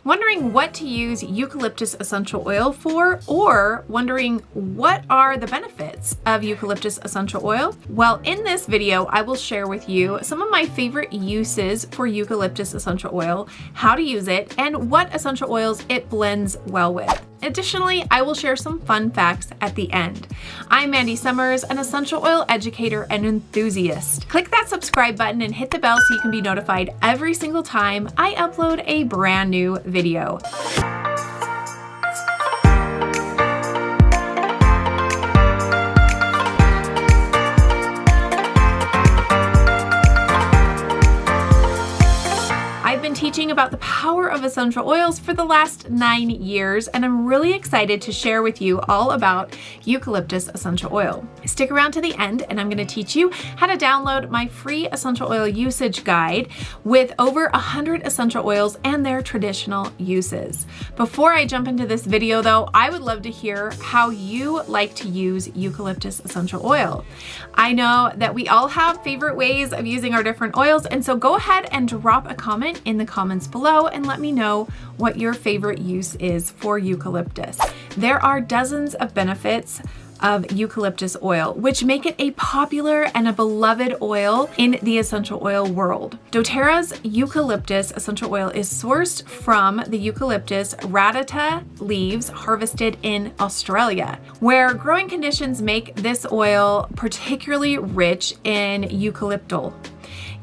Wondering what to use eucalyptus essential oil for, or wondering what are the benefits of eucalyptus essential oil? Well, in this video, I will share with you some of my favorite uses for eucalyptus essential oil, how to use it, and what essential oils it blends well with. Additionally, I will share some fun facts at the end. I'm Mandy Summers, an essential oil educator and enthusiast. Click that subscribe button and hit the bell so you can be notified every single time I upload a brand new video. I've been teaching about the power of essential oils for the last 9 years, and I'm really excited to share with you all about eucalyptus essential oil. Stick around to the end and I'm going to teach you how to download my free essential oil usage guide with over 100 essential oils and their traditional uses. Before I jump into this video though, I would love to hear how you like to use eucalyptus essential oil. I know that we all have favorite ways of using our different oils, and so go ahead and drop a comment in the comments below and let me know what your favorite use is for eucalyptus. There are dozens of benefits of eucalyptus oil, which make it a popular and a beloved oil in the essential oil world. doTERRA's eucalyptus essential oil is sourced from the eucalyptus radiata leaves harvested in Australia, where growing conditions make this oil particularly rich in eucalyptol.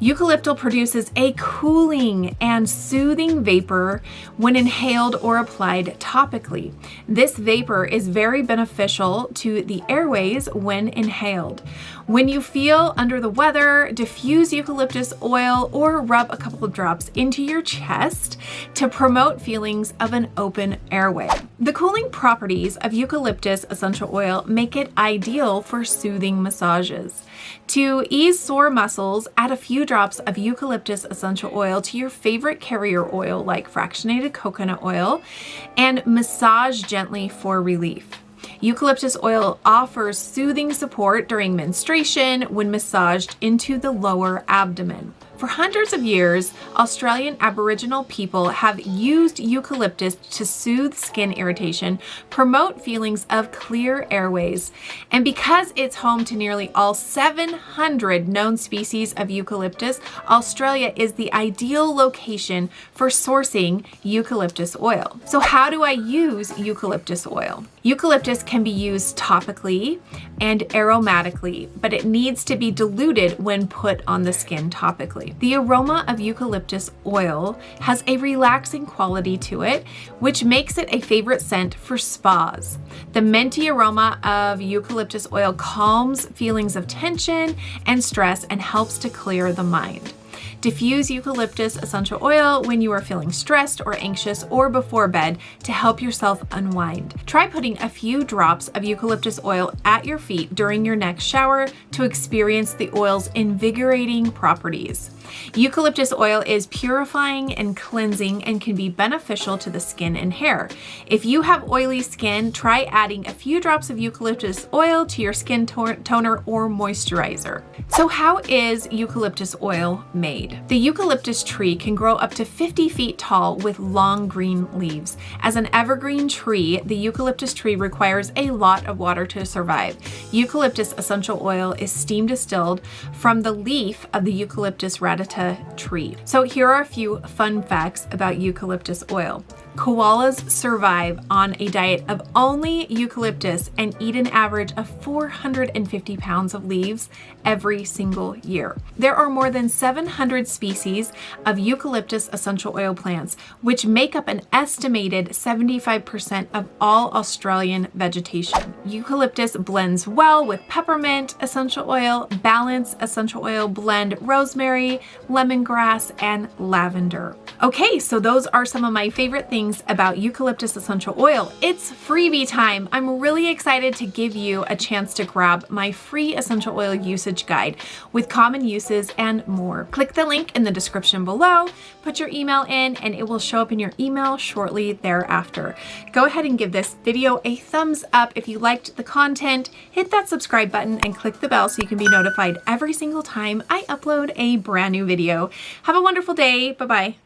Eucalyptol produces a cooling and soothing vapor when inhaled or applied topically. This vapor is very beneficial to the airways when inhaled. When you feel under the weather, diffuse eucalyptus oil or rub a couple of drops into your chest to promote feelings of an open airway. The cooling properties of eucalyptus essential oil make it ideal for soothing massages. To ease sore muscles, add a few drops of eucalyptus essential oil to your favorite carrier oil like fractionated coconut oil and massage gently for relief. Eucalyptus oil offers soothing support during menstruation when massaged into the lower abdomen. For hundreds of years, Australian Aboriginal people have used eucalyptus to soothe skin irritation, promote feelings of clear airways, and because it's home to nearly all 700 known species of eucalyptus, Australia is the ideal location for sourcing eucalyptus oil. So how do I use eucalyptus oil? Eucalyptus can be used topically and aromatically, but it needs to be diluted when put on the skin topically. The aroma of eucalyptus oil has a relaxing quality to it, which makes it a favorite scent for spas. The minty aroma of eucalyptus oil calms feelings of tension and stress and helps to clear the mind. Diffuse eucalyptus essential oil when you are feeling stressed or anxious or before bed to help yourself unwind. Try putting a few drops of eucalyptus oil at your feet during your next shower to experience the oil's invigorating properties. Eucalyptus oil is purifying and cleansing and can be beneficial to the skin and hair. If you have oily skin, try adding a few drops of eucalyptus oil to your skin toner or moisturizer. So how is eucalyptus oil made? The eucalyptus tree can grow up to 50 feet tall with long green leaves. As an evergreen tree, the eucalyptus tree requires a lot of water to survive. Eucalyptus essential oil is steam distilled from the leaf of the eucalyptus radiata tree. So here are a few fun facts about eucalyptus oil. Koalas survive on a diet of only eucalyptus and eat an average of 450 pounds of leaves every single year. There are more than 700 species of eucalyptus essential oil plants, which make up an estimated 75% of all Australian vegetation. Eucalyptus blends well with peppermint essential oil, balance essential oil blend, rosemary, lemongrass, and lavender. Okay, so those are some of my favorite things about eucalyptus essential oil. It's freebie time. I'm really excited to give you a chance to grab my free essential oil usage guide with common uses and more. Click the link in the description below, put your email in, and it will show up in your email shortly thereafter. Go ahead and give this video a thumbs up if you liked the content. Hit that subscribe button and click the bell so you can be notified every single time I upload a brand new video. Have a wonderful day. Bye-bye.